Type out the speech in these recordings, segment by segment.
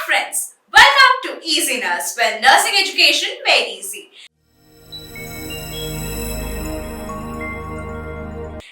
friends, welcome to Easy Nurse, where nursing education made easy.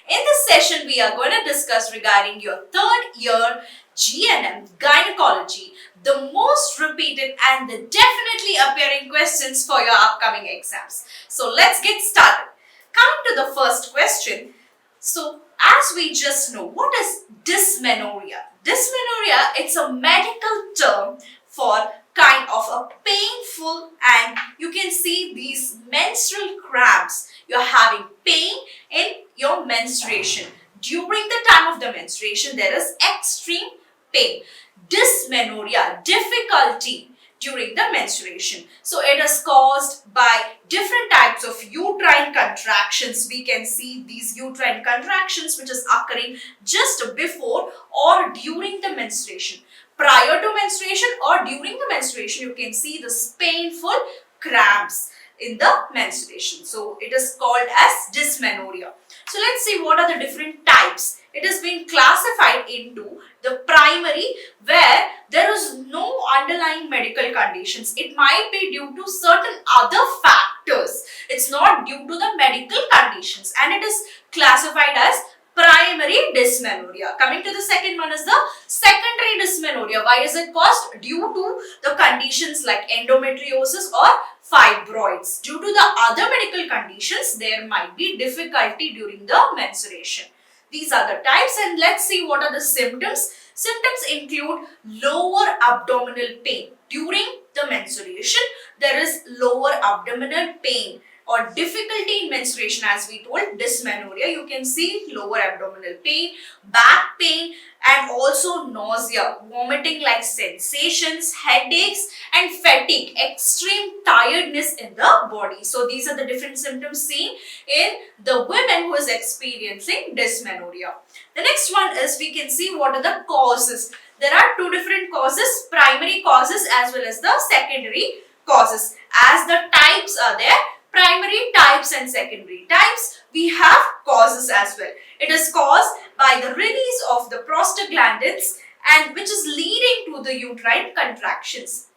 In this session, we are going to discuss regarding your third year GNM Gynecology, the most repeated and the definitely appearing questions for your upcoming exams. So let's get started. Coming to the first question. So as we just know, what is dysmenorrhea? Dysmenorrhea, it's a medical term for kind of a painful, and you can see these menstrual cramps. You're having pain in your menstruation. During the time of the menstruation, there is extreme pain. Dysmenorrhea, difficulty during the menstruation. So it is caused by different types of uterine contractions. We can see these uterine contractions which is occurring just before or during the menstruation. Prior to menstruation or during the menstruation, you can see this painful cramps in the menstruation. So it is called as dysmenorrhea. So let's see what are the different types. It has been classified into the primary, where there is no underlying medical conditions. It might be due to certain other factors. It's not due to the medical conditions, and it is classified as primary dysmenorrhea. Coming to the second one is the secondary dysmenorrhea. Why is it caused? Due to the conditions like endometriosis or fibroids. Due to the other medical conditions, there might be difficulty during the menstruation. These are the types, and let's see what are the symptoms. Symptoms include lower abdominal pain. During the menstruation, there is lower abdominal pain or difficulty in menstruation, as we told, dysmenorrhea. You can see lower abdominal pain, back pain, and also nausea, vomiting like sensations, headaches, and fatigue, extreme tiredness in the body. So these are the different symptoms seen in the women who is experiencing dysmenorrhea. The next one is, we can see what are the causes. There are two different causes, primary causes as well as the secondary causes. As the types are there, primary types and secondary types, we have causes as well. It is caused by the release of the prostaglandins, and which is leading to the uterine contractions.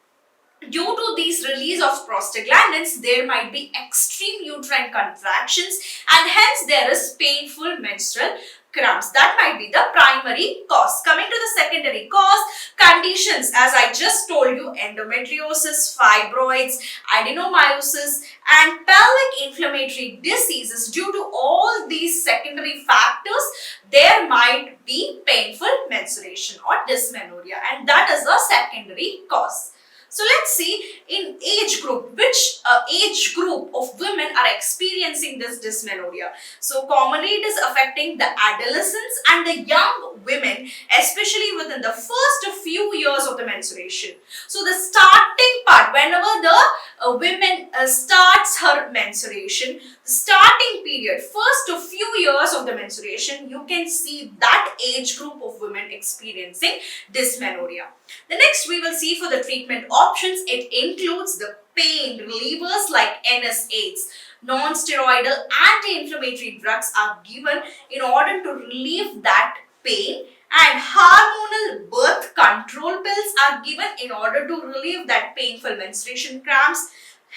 Due to these release of prostaglandins, there might be extreme uterine contractions, and hence there is painful menstrual cramps. That might be the primary cause. Coming to the secondary cause, conditions as I just told you, endometriosis, fibroids, adenomyosis, and pelvic inflammatory diseases. Due to all these secondary factors, there might be painful menstruation or dysmenorrhea, and that is the secondary cause. So let's see in age group, which age group of women are experiencing this dysmenorrhea. So commonly it is affecting the adolescents and the young women, especially within the first few years of the menstruation. So the starting part, whenever the women starts her menstruation, the starting period, first few years of the menstruation, you can see that age group of women experiencing dysmenorrhea. The next we will see for the treatment options. It includes the pain relievers like NSAIDs. Non-steroidal anti-inflammatory drugs are given in order to relieve that pain, and hormonal birth control pills are given in order to relieve that painful menstruation cramps.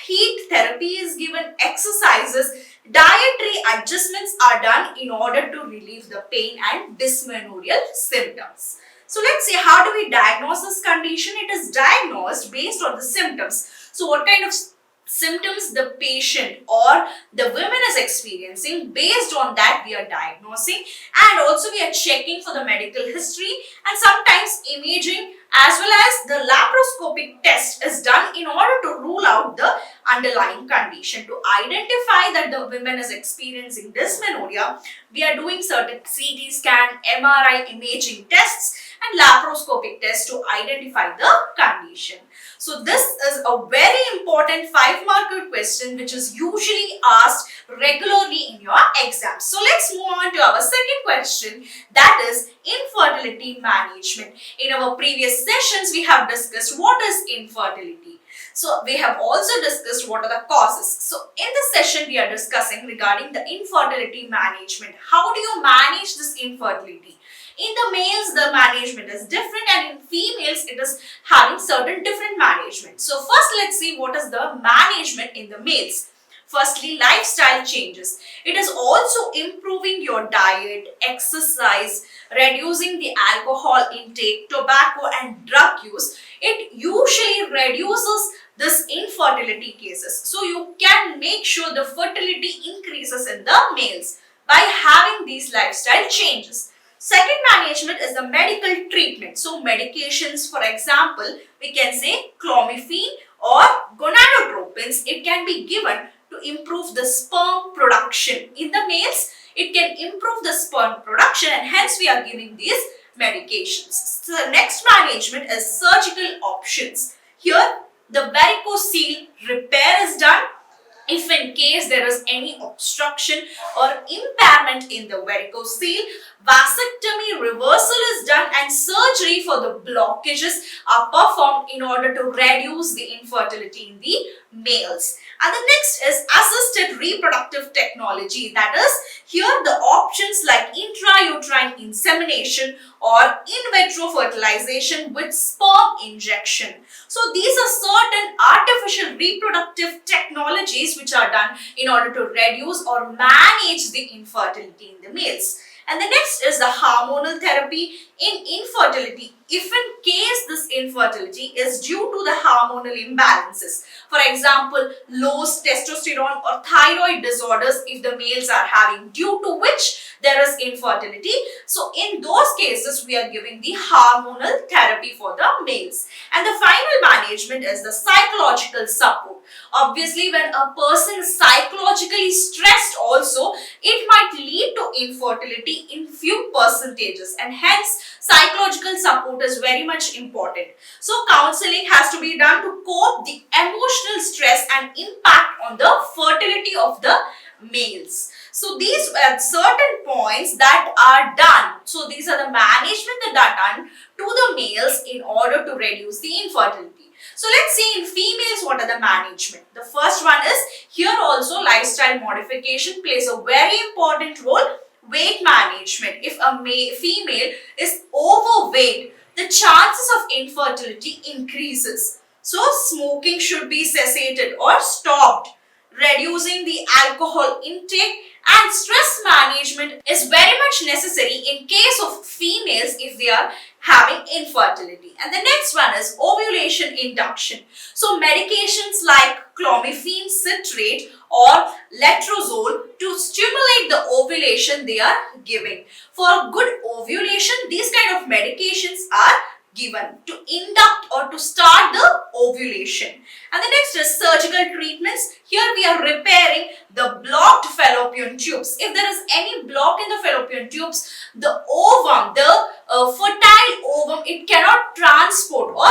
Heat therapy is given, exercises, dietary adjustments are done in order to relieve the pain and dysmenorrheal symptoms. So let's see, how do we diagnose this condition? It is diagnosed based on the symptoms. So what kind of symptoms the patient or the women is experiencing, based on that we are diagnosing, and also we are checking for the medical history, and sometimes imaging as well as the laparoscopic test is done in order to rule out the underlying condition. To identify that the woman is experiencing dysmenorrhea, we are doing certain CT scan, MRI imaging tests, and laparoscopic tests to identify the condition. So this is a very important 5-marker question which is usually asked regularly in your exams. So let's move on to our second question, that is infertility management. In our previous sessions, we have discussed what is infertility. So we have also discussed what are the causes. So in this session, we are discussing regarding the infertility management. How do you manage this infertility? In the males, the management is different, and in females, it is having certain different management. So first, let's see what is the management in the males. Firstly, lifestyle changes. It is also improving your diet, exercise, reducing the alcohol intake, tobacco and drug use. It usually reduces this infertility cases. So you can make sure the fertility increases in the males by having these lifestyle changes. Second management is the medical treatment. So medications, for example, we can say clomiphene or gonadotropins. It can be given to improve the sperm production. In the males, it can improve the sperm production, and hence we are giving these medications. So the next management is surgical options. Here, the varicocele repair is done. If in case there is any obstruction or impairment in the varicocele, vasectomy reversal is done and surgery for the blockages are performed in order to reduce the infertility in the males. And the next is assisted reproductive technology. That is, here the options like intrauterine insemination or in vitro fertilization with sperm injection. So these are certain artificial reproductive technologies which are done in order to reduce or manage the infertility in the males. And the next is the hormonal therapy in infertility. If in case this infertility is due to the hormonal imbalances, for example, low testosterone or thyroid disorders if the males are having, due to which there is infertility. So in those cases, we are giving the hormonal therapy for the males. And the final management is the psychological support. Obviously, when a person is psychologically stressed also, it might lead to infertility in few percentages, and hence psychological support is very much important. So counseling has to be done to cope the emotional stress and impact on the fertility of the males. So these are certain points that are done. So these are the management that are done to the males in order to reduce the infertility. So let's see in females what are the management. The first one is, here also lifestyle modification plays a very important role. Weight management. If a female is overweight, the chances of infertility increases. So smoking should be cessated or stopped. Reducing the alcohol intake and stress management is very much necessary in case of females if they are having infertility. And the next one is ovulation induction. So medications like clomiphene citrate or letrozole to stimulate the ovulation they are giving. For good ovulation, these kind of medications are given to induct or to start the ovulation. And the next is surgical treatments. Here we are repairing the blocked fallopian tubes. If there is any block in the fallopian tubes, the ovum, the fertile ovum, it cannot transport or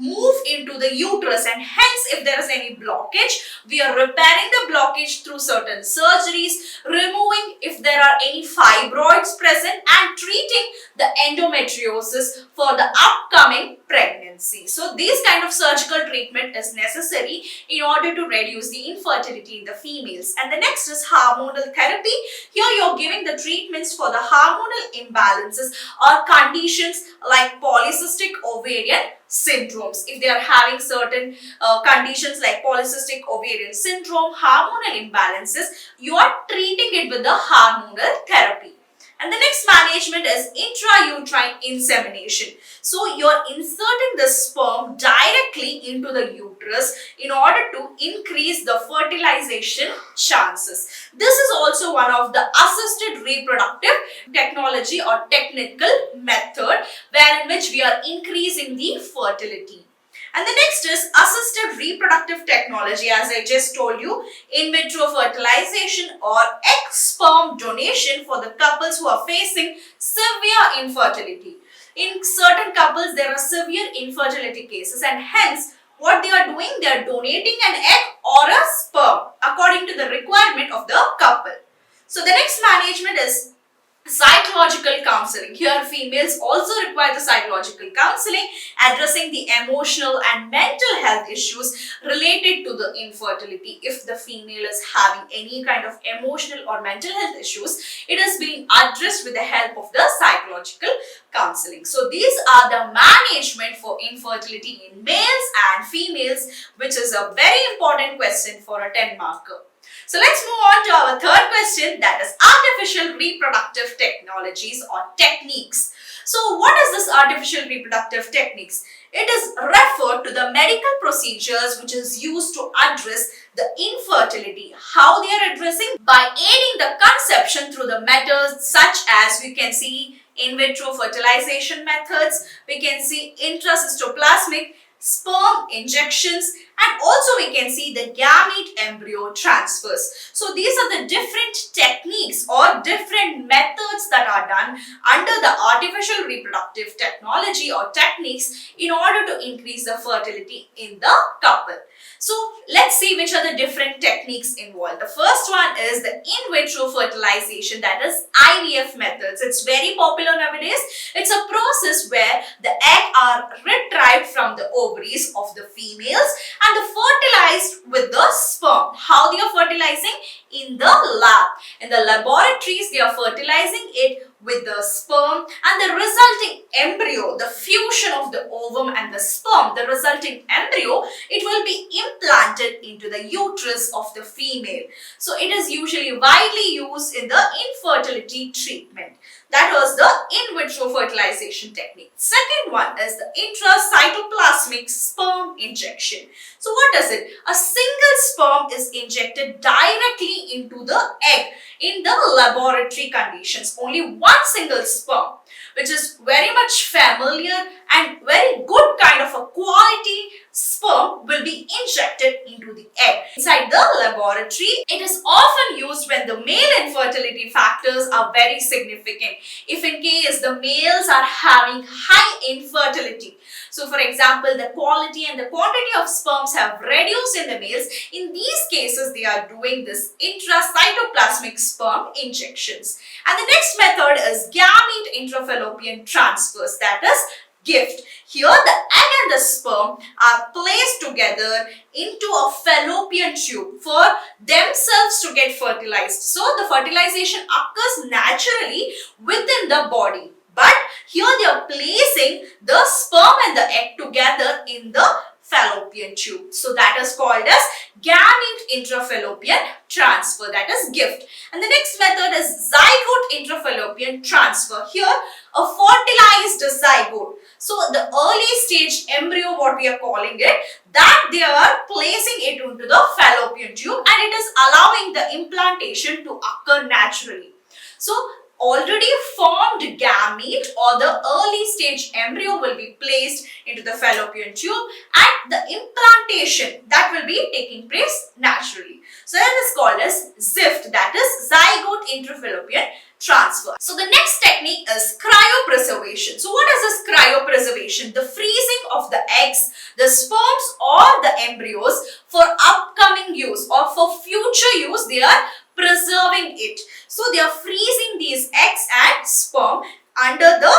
move into the uterus, and hence if there is any blockage, we are repairing the blockage through certain surgeries, removing if there are any fibroids present, and treating the endometriosis for the upcoming pregnancy. So these kind of surgical treatment is necessary in order to reduce the infertility in the females. And the next is hormonal therapy. Here you are giving the treatments for the hormonal imbalances or conditions like polycystic ovarian syndromes. If they are having certain conditions like polycystic ovarian syndrome, hormonal imbalances, you are treating it with the hormonal therapy. And the next management is intrauterine insemination. So you are inserting the sperm directly into the uterus in order to increase the fertilization chances. This is also one of the assisted reproductive technology or technical method wherein which we are increasing the fertility. And the next is assisted reproductive technology, as I just told you, in vitro fertilization or egg sperm donation for the couples who are facing severe infertility. In certain couples, there are severe infertility cases, and hence what they are doing, they are donating an egg or a sperm according to the requirement of the couple. So the next management is Psychological counseling. Here, females also require the psychological counseling, addressing the emotional and mental health issues related to the infertility. If the female is having any kind of emotional or mental health issues, it is being addressed with the help of the psychological counseling. So, these are the management for infertility in males and females, which is a very important question for a 10 marker. So let's move on to our third question, that is artificial reproductive technologies or techniques. So what is this artificial reproductive techniques? It is referred to the medical procedures which is used to address the infertility. How they are addressing? By aiding the conception through the methods such as we can see in vitro fertilization methods, we can see intracystoplasmic sperm injections, and also we can see the gamete embryo transfers. So these are the different techniques or different methods that are done under the artificial reproductive technology or techniques in order to increase the fertility in the couple. So let's see which are the different techniques involved. The first one is the in vitro fertilization, that is IVF methods. It's very popular nowadays. It's a process where the egg are retrieved from the ovaries of the females and fertilized with the sperm. How they are fertilizing? In the lab. In the laboratories, they are fertilizing it with the sperm, and the resulting embryo, the fusion of the ovum and the sperm, the resulting embryo, it will be implanted into the uterus of the female. So it is usually widely used in the infertility treatment. That was the in vitro fertilization technique. Second one is the intracytoplasmic sperm injection. So what is it? A single sperm is injected directly into the egg in the laboratory conditions. Only one single sperm, which is very much familiar and very good kind of a quality sperm, will be injected into the egg. Inside the laboratory, it is often used when the male infertility factors are very significant. If in case the males are having high infertility, so for example, the quality and the quantity of sperms have reduced in the males, in these cases they are doing this intracytoplasmic sperm injections. And the next method is gamete intrafallopian transfers, that is gift. Here the egg and the sperm are placed together into a fallopian tube for themselves to get fertilized. So the fertilization occurs naturally within the body. But here they are placing the sperm and the egg together in the fallopian tube. So that is called as gamete intrafallopian transfer, that is gift. And the next method is zygote intrafallopian transfer. Here a fertilized zygote. So the early stage embryo, what we are calling it, that they are placing it into the fallopian tube and it is allowing the implantation to occur naturally. So already formed gamete or the early stage embryo will be placed into the fallopian tube and the implantation that will be taking place naturally. So that is called as ZIFT, that is zygote intrafallopian transfer. So the next technique is cryopreservation. So what is this cryopreservation? The freezing of the eggs, the sperms or the embryos for upcoming use or for future use, they are preserving it. So they are freezing these eggs and sperm under the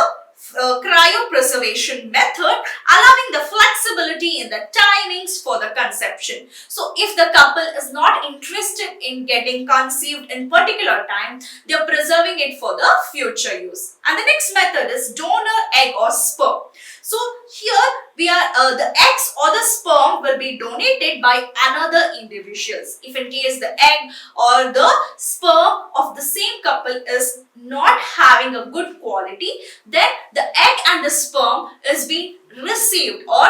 cryopreservation method, allowing the flexibility in the timings for the conception. So if the couple is not interested in getting conceived in particular time, they are preserving it for the future use. And the next method is donor egg or sperm. So here we are the eggs or the sperm will be donated by another individuals. If in case the egg or the sperm of the same couple is not having a good quality, then the egg and the sperm is being received or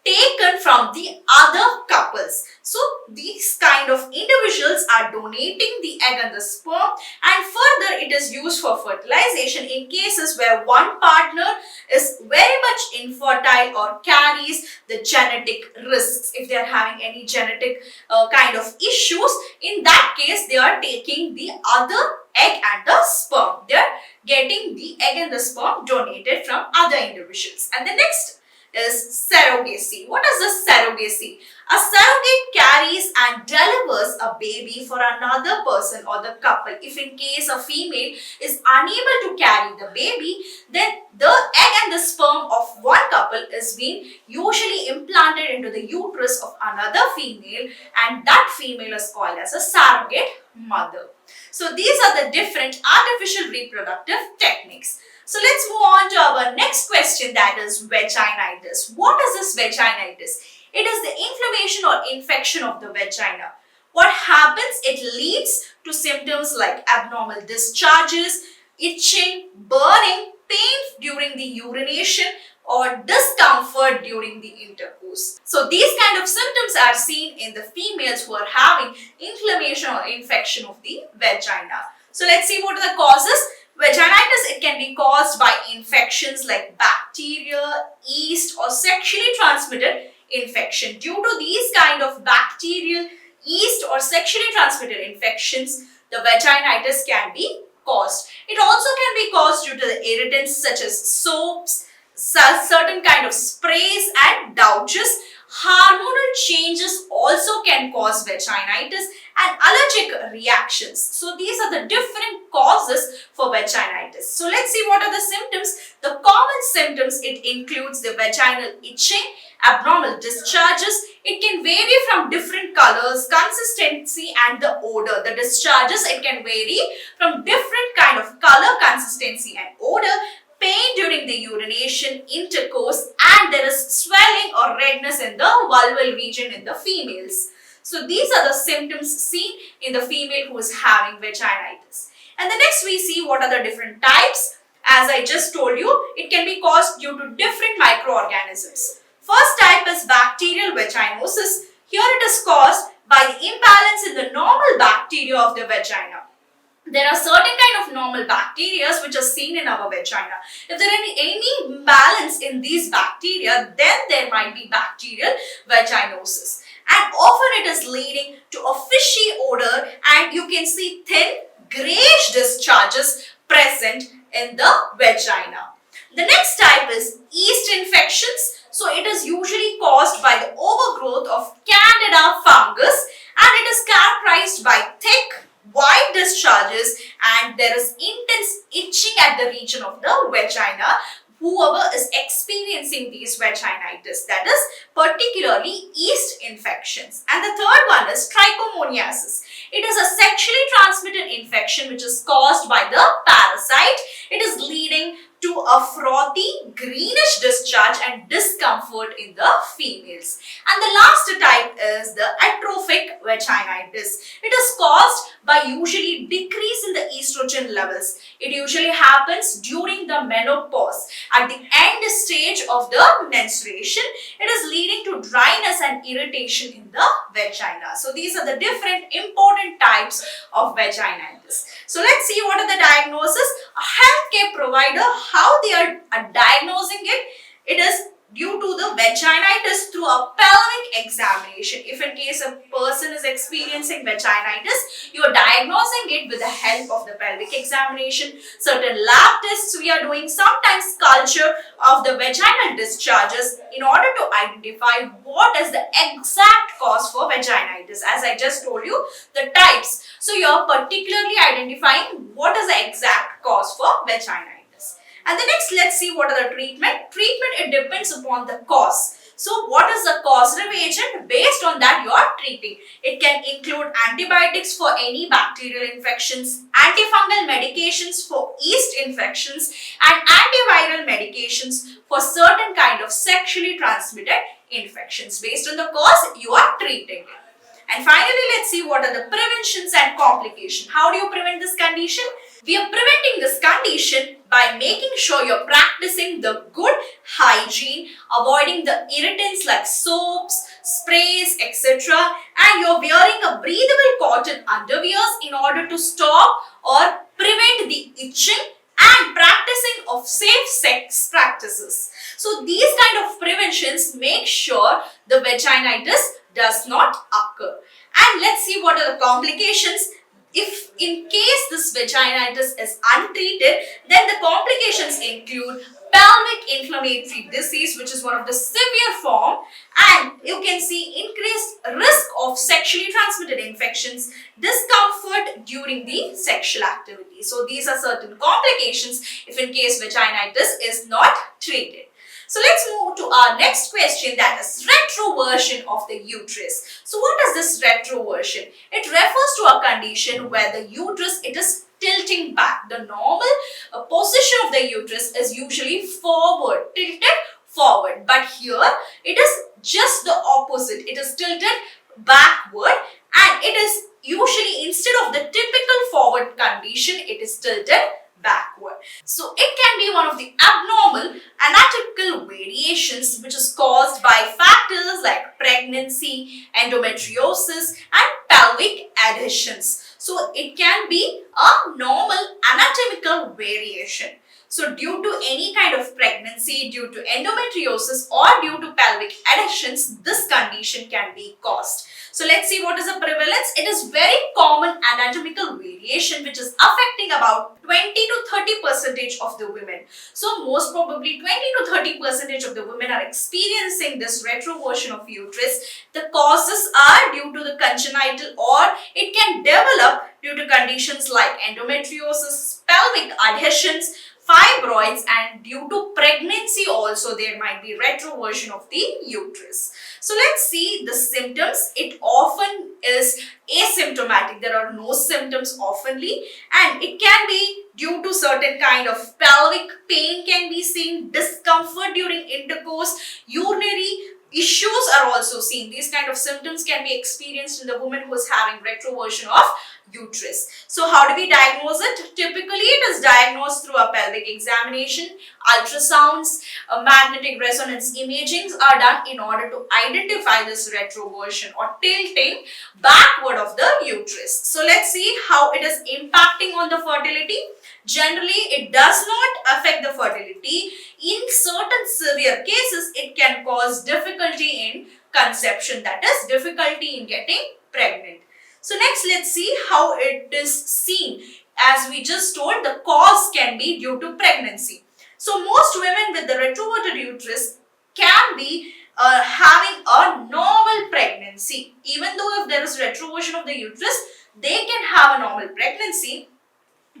taken from the other couples. So these kind of individuals are donating the egg and the sperm, and further it is used for fertilization in cases where one partner is very much infertile or carries the genetic risks. If they are having any genetic kind of issues, in that case they are taking the other egg and the sperm. They are getting the egg and the sperm donated from other individuals. And the next is surrogacy. What is the surrogacy. A surrogate carries and delivers a baby for another person or the couple. If in case a female is unable to carry the baby, then the egg and the sperm of one couple is being usually implanted into the uterus of another female, and that female is called as a surrogate mother. So these are the different artificial reproductive techniques. So let's move on to our next question, that is vaginitis. What is this vaginitis? It is the inflammation or infection of the vagina. What happens? It leads to symptoms like abnormal discharges, itching, burning, pain during the urination, or discomfort during the intercourse. So these kind of symptoms are seen in the females who are having inflammation or infection of the vagina. So let's see what are the causes. Vaginitis, it can be caused by infections like bacteria, yeast, or sexually transmitted infection. Due to these kind of bacterial, yeast, or sexually transmitted infections, the vaginitis can be caused. It also can be caused due to the irritants such as soaps, certain kind of sprays and douches. Hormonal changes also can cause vaginitis, and allergic reactions. So these are the different causes for vaginitis. So let's see what are the symptoms. The common symptoms, it includes the vaginal itching, abnormal discharges. It can vary from different colors, consistency, and the odor. The discharges, it can vary from different kind of color, consistency, and odor. Pain during the urination, intercourse, and there is swelling or redness in the vulval region in the females. So these are the symptoms seen in the female who is having vaginitis. And the next we see what are the different types. As I just told you, it can be caused due to different microorganisms. First type is bacterial vaginosis. Here it is caused by the imbalance in the normal bacteria of the vagina. There are certain kind of normal bacteria which are seen in our vagina. If there is any imbalance in these bacteria, then there might be bacterial vaginosis. And often it is leading to a fishy odor, and you can see thin grayish discharges present in the vagina. The next type is yeast infections. So it is usually caused by the overgrowth of Candida fungus, and it is characterized by thick white discharges, and there is intense itching at the region of the vagina. Whoever is experiencing these vaginitis, that is particularly yeast infections. And the third one is trichomoniasis. It is a sexually transmitted infection which is caused by the parasite. It is leading to a frothy greenish discharge and discomfort in the females. And the last type is the atrophic vaginitis. It is caused by usually decrease in the estrogen levels. It usually happens during the menopause. At the end stage of the menstruation, it is leading to dryness and irritation in the vagina. So these are the different important types of vaginitis. So let's see what are the diagnosis. A healthcare provider, how they are diagnosing it. It is due to the vaginitis through a pelvic examination. If in case a person is experiencing vaginitis, you are diagnosing it with the help of the pelvic examination. Certain lab tests we are doing, sometimes culture of the vaginal discharges in order to identify what is the exact cause for vaginitis. As I just told you, the types. So you are particularly identifying what is the exact cause for vaginitis. And the next, let's see what are the treatment. Treatment, it depends upon the cause. So what is the causative agent? Based on that you are treating. It can include antibiotics for any bacterial infections, antifungal medications for yeast infections, and antiviral medications for certain kind of sexually transmitted infections. Based on the cause, you are treating it. And finally, let's see what are the preventions and complications. How do you prevent this condition? We are preventing this condition by making sure you're practicing the good hygiene, avoiding the irritants like soaps, sprays, etc. And you're wearing a breathable cotton underwears in order to stop or prevent the itching, and practicing of safe sex practices. So these kind of preventions make sure the vaginitis does not occur. And let's see what are the complications. If in case this vaginitis is untreated, then the complications include pelvic inflammatory disease, which is one of the severe form, and you can see sexually transmitted infections, discomfort during the sexual activity. So these are certain complications if in case vaginitis is not treated. So let's move to our next question, that is retroversion of the uterus. So what is this retroversion? It refers to a condition where the uterus, it is tilting back. The normal position of the uterus is usually forward, tilted forward, but here it is just the opposite. It is tilted backward, and it is usually, instead of the typical forward condition, it is tilted backward. So it can be one of the abnormal anatomical variations which is caused by factors like pregnancy, endometriosis and pelvic adhesions. So it can be a normal anatomical variation. So due to any kind of pregnancy, due to endometriosis or due to pelvic adhesions, this condition can be caused. So let's see what is the prevalence. It is very common anatomical variation which is affecting about 20 to 30% of the women. So most probably 20 to 30% of the women are experiencing this retroversion of uterus. The causes are due to the congenital, or it can develop due to conditions like endometriosis, pelvic adhesions, fibroids, and due to pregnancy also there might be retroversion of the uterus. So let's see the symptoms. It often is asymptomatic. There are no symptoms oftenly, and it can be due to certain kind of pelvic pain can be seen, discomfort during intercourse, urinary issues are also seen. These kind of symptoms can be experienced in the woman who is having retroversion of uterus. So how do we diagnose it? Typically it is diagnosed through a pelvic examination, ultrasounds, magnetic resonance imagings are done in order to identify this retroversion or tilting backward of the uterus. So let's see how it is impacting on the fertility. Generally, it does not affect the fertility. In certain severe cases, it can cause difficulty in conception, that is difficulty in getting pregnant. So next, let's see how it is seen. As we just told, the cause can be due to pregnancy. So most women with the retroverted uterus can be having a normal pregnancy. Even though if there is retroversion of the uterus, they can have a normal pregnancy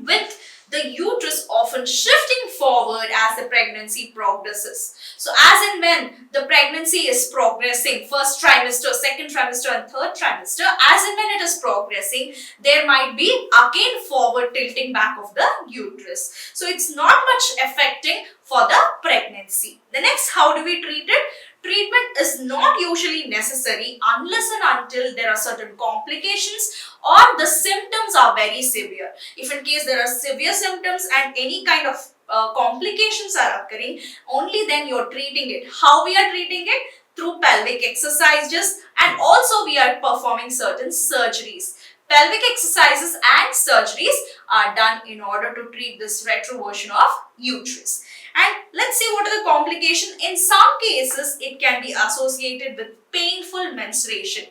with the uterus often shifting forward as the pregnancy progresses. So as and when the pregnancy is progressing, first trimester, second trimester and third trimester, as and when it is progressing, there might be again forward tilting back of the uterus. So it's not much affecting for the pregnancy. The next, how do we treat it? Treatment is not usually necessary unless and until there are certain complications or the symptoms are very severe. If in case there are severe symptoms and any kind of complications are occurring, only then you are treating it. How we are treating it? Through pelvic exercises, and also we are performing certain surgeries. Pelvic exercises and surgeries are done in order to treat this retroversion of uterus. And let's see what are the complications. In some cases, it can be associated with painful menstruation.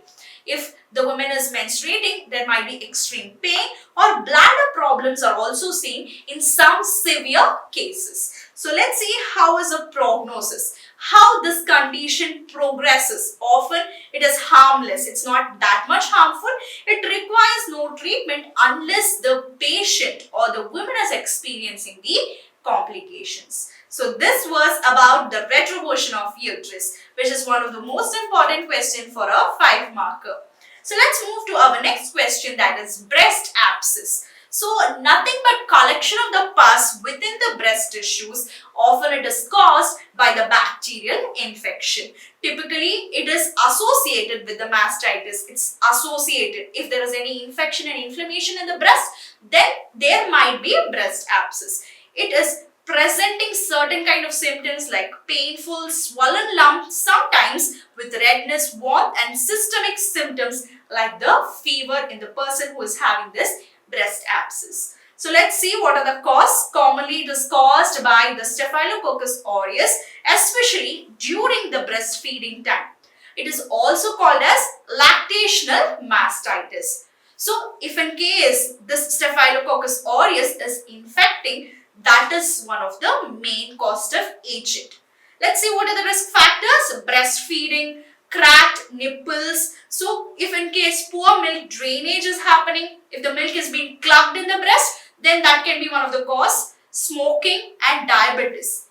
If the woman is menstruating, there might be extreme pain, or bladder problems are also seen in some severe cases. So let's see how is the prognosis, how this condition progresses. Often it is harmless, it's not that much harmful. It requires no treatment unless the patient or the woman is experiencing the complications. So this was about the retroversion of uterus, which is one of the most important questions for a 5-marker. So let's move to our next question, that is breast abscess. So nothing but collection of the pus within the breast tissues. Often it is caused by the bacterial infection. Typically it is associated with the mastitis. It's associated. If there is any infection and inflammation in the breast, then there might be a breast abscess. It is presenting certain kind of symptoms like painful swollen lumps, sometimes with redness, warmth and systemic symptoms like the fever in the person who is having this breast abscess. So let's see what are the causes. Commonly it is caused by the Staphylococcus aureus, especially during the breastfeeding time. It is also called as lactational mastitis. So if in case this Staphylococcus aureus is infecting, that is one of the main causative agent. Let's see what are the risk factors. Breastfeeding, cracked nipples. So if in case poor milk drainage is happening, if the milk is being clogged in the breast, then that can be one of the cause. Smoking and diabetes.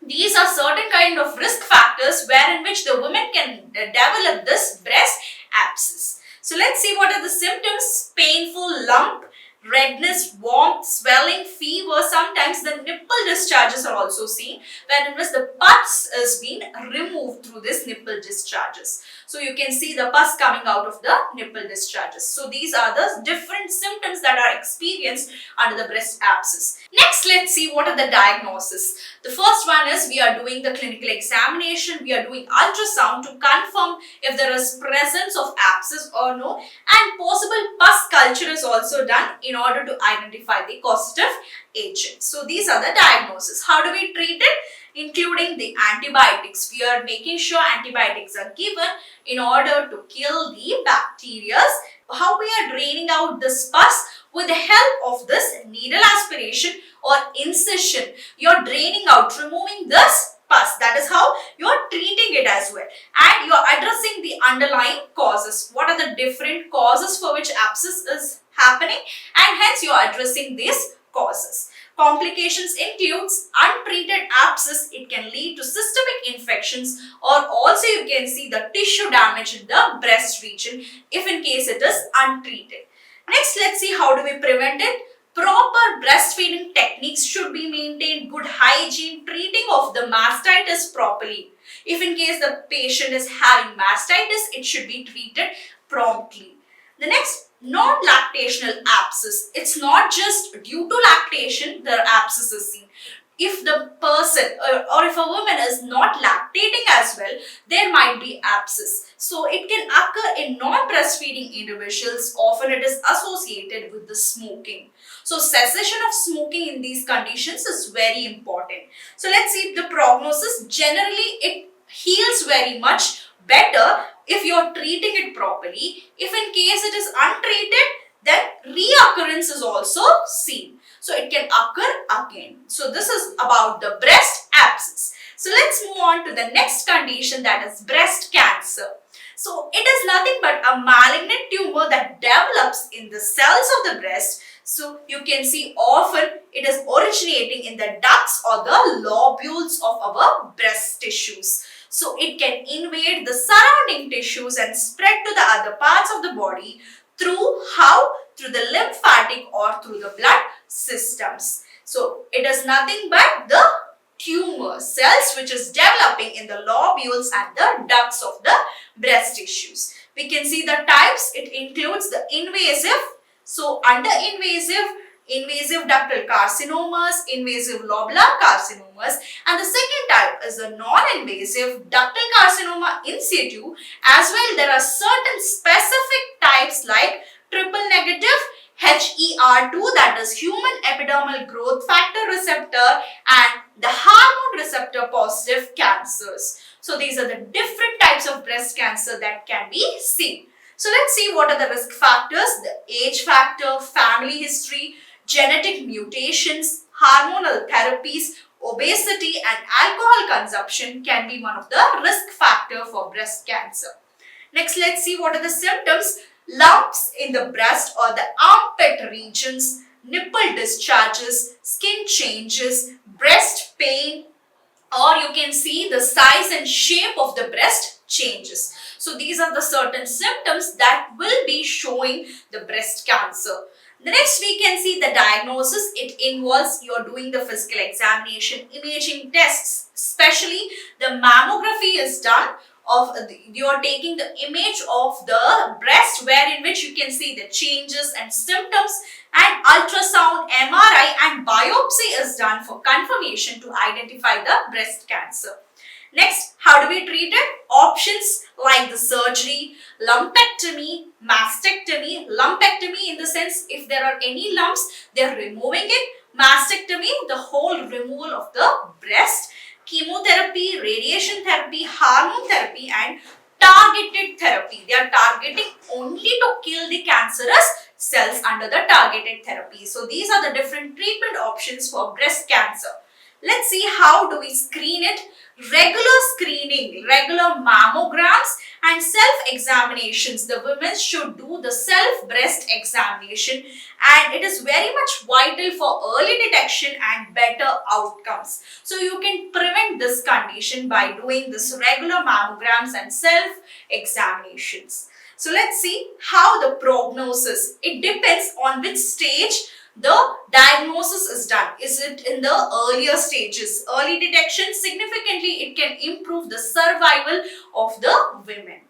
These are certain kind of risk factors wherein which the woman can develop this breast abscess. So let's see what are the symptoms. Painful lump, redness, warmth, swelling, fever. Sometimes the nipple discharges are also seen wherein which the pus is being removed through this nipple discharges. So you can see the pus coming out of the nipple discharges. So these are the different symptoms that are experienced under the breast abscess. Next, let's see what are the diagnosis. The first one is we are doing the clinical examination. We are doing ultrasound to confirm if there is presence of abscess or no, and possible pus culture is also done in order to identify the causative agent. So these are the diagnosis. How do we treat it? Including the antibiotics. We are making sure antibiotics are given in order to kill the bacteria. How we are draining out this pus? With the help of this needle aspiration or incision. You are draining out, removing this pus. That is how you are treating it as well. And you are addressing the underlying causes. What are the different causes for which abscess is happening? And hence you are addressing these causes. Complications includes untreated abscess. It can lead to systemic infections, or also you can see the tissue damage in the breast region if in case it is untreated. Next, let's see how do we prevent it. Proper breastfeeding techniques should be maintained. Good hygiene, treating of the mastitis properly. If in case the patient is having mastitis, it should be treated promptly. The next, non-lactational abscess. It's not just due to lactation the abscess is seen. If the person or if a woman is not lactating as well, there might be abscess. So it can occur in non-breastfeeding individuals. Often it is associated with the smoking. So cessation of smoking in these conditions is very important. So let's see the prognosis. Generally it heals very much better if you are treating it properly. If in case it is untreated, then reoccurrence is also seen. So it can occur again. So this is about the breast abscess. So let's move on to the next condition, that is breast cancer. So it is nothing but a malignant tumor that develops in the cells of the breast. So you can see often it is originating in the ducts or the lobules of our breast tissues. So it can invade the surrounding tissues and spread to the other parts of the body through how? Through the lymphatic or through the blood systems. So it is nothing but the tumor cells which is developing in the lobules and the ducts of the breast tissues. We can see the types. It includes the invasive. So under invasive ductal carcinomas, invasive lobular carcinomas, and the second type is the non-invasive ductal carcinoma in situ. As well, there are certain specific types like triple negative HER2, that is human epidermal growth factor receptor, and the hormone receptor positive cancers. So these are the different types of breast cancer that can be seen. So let's see what are the risk factors. The age factor, family history, genetic mutations, hormonal therapies, obesity and alcohol consumption can be one of the risk factor for breast cancer. Next, let's see what are the symptoms. Lumps in the breast or the armpit regions, nipple discharges, skin changes, breast pain, or you can see the size and shape of the breast changes. So these are the certain symptoms that will be showing the breast cancer. The next, we can see the diagnosis. It involves you're doing the physical examination, imaging tests, especially the mammography is done. You are taking the image of the breast wherein which you can see the changes and symptoms, and ultrasound, MRI and biopsy is done for confirmation to identify the breast cancer. Next, how do we treat it? Options like the surgery, lumpectomy, mastectomy. Lumpectomy in the sense if there are any lumps, they are removing it. Mastectomy, the whole removal of the breast. Chemotherapy, radiation therapy, hormone therapy and targeted therapy. They are targeting only to kill the cancerous cells under the targeted therapy. So these are the different treatment options for breast cancer. Let's see how do we screen it. Regular screening, regular mammograms And self-examinations, the women should do the self-breast examination, and it is very much vital for early detection and better outcomes. So you can prevent this condition by doing this regular mammograms and self-examinations. So let's see how the prognosis, it depends on which stage the diagnosis is done. Is it in the earlier stages? Early detection, significantly it can improve the survival of the women.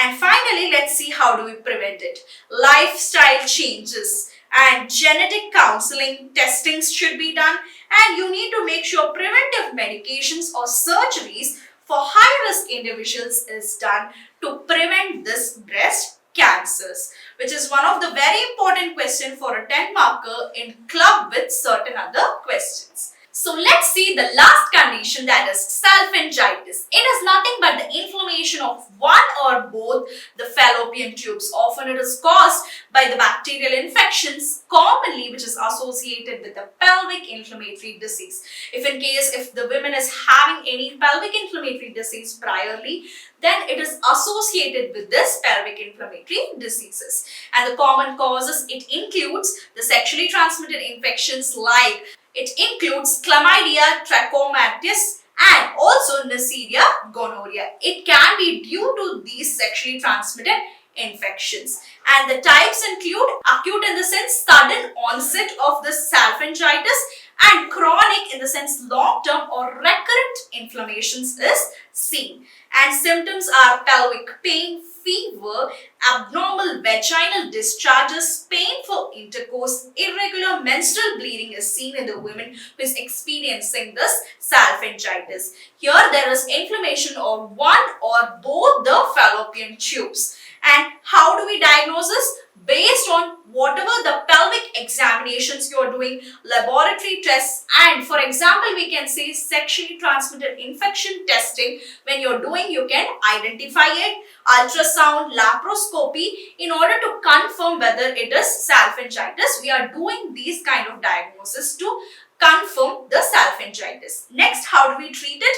And finally, let's see how do we prevent it. Lifestyle changes and genetic counseling testings should be done, and you need to make sure preventive medications or surgeries for high-risk individuals is done to prevent this breast cancers, which is one of the very important question for a 10 marker in club with certain other questions. So let's see the last condition, that is salpingitis. It is nothing but the inflammation of one or both the fallopian tubes. Often it is caused by the bacterial infections, commonly which is associated with the pelvic inflammatory disease. If the woman is having any pelvic inflammatory disease priorly, then it is associated with this pelvic inflammatory diseases. And the common causes, it includes the sexually transmitted infections like it includes chlamydia, trachomatis, and also Neisseria gonorrhea. It can be due to these sexually transmitted infections. And the types include acute in the sense sudden onset of the salpingitis, and chronic in the sense long-term or recurrent inflammations is seen. And symptoms are pelvic pain, fever, abnormal vaginal discharges, painful intercourse, irregular menstrual bleeding is seen in the women who is experiencing this salpingitis. Here there is inflammation of one or both the fallopian tubes. And how do we diagnose this? Based on whatever the pelvic examinations you are doing, laboratory tests, and for example, we can say sexually transmitted infection testing. When you're doing, you can identify it, ultrasound, laparoscopy, in order to confirm whether it is salpingitis. We are doing these kind of diagnosis to confirm the salpingitis. Next, how do we treat it?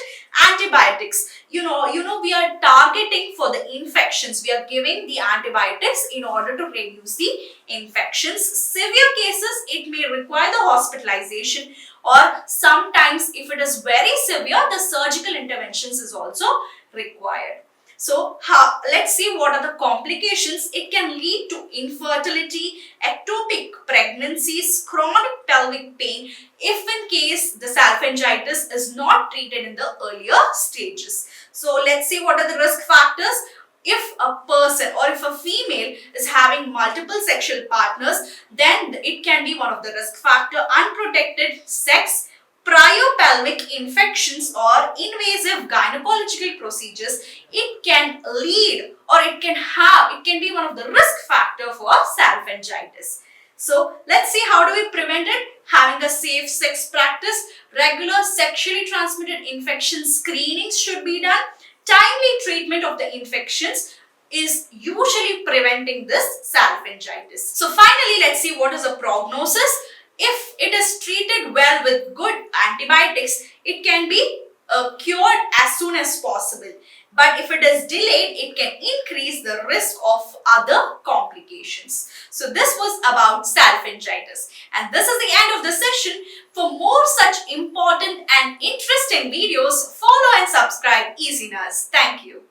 Antibiotics. We are targeting for the infections. We are giving the antibiotics in order to reduce the infections. Severe cases, it may require the hospitalization, or sometimes if it is very severe, the surgical interventions is also required. So let's see what are the complications. It can lead to infertility, ectopic pregnancies, chronic pelvic pain if in case the salpingitis is not treated in the earlier stages. So let's see what are the risk factors. If a person or if a female is having multiple sexual partners, then it can be one of the risk factor. Unprotected sex, prior pelvic infections or invasive gynecological procedures, it can lead or it can be one of the risk factor for salpingitis. So let's see how do we prevent it. Having a safe sex practice, regular sexually transmitted infection screenings should be done. Timely treatment of the infections is usually preventing this salpingitis. So finally, let's see what is the prognosis. If it is treated well with good antibiotics, it can be cured as soon as possible. But if it is delayed, it can increase the risk of other complications. So this was about salpingitis. And this is the end of the session. For more such important and interesting videos, follow and subscribe EZI Nurse. Thank you.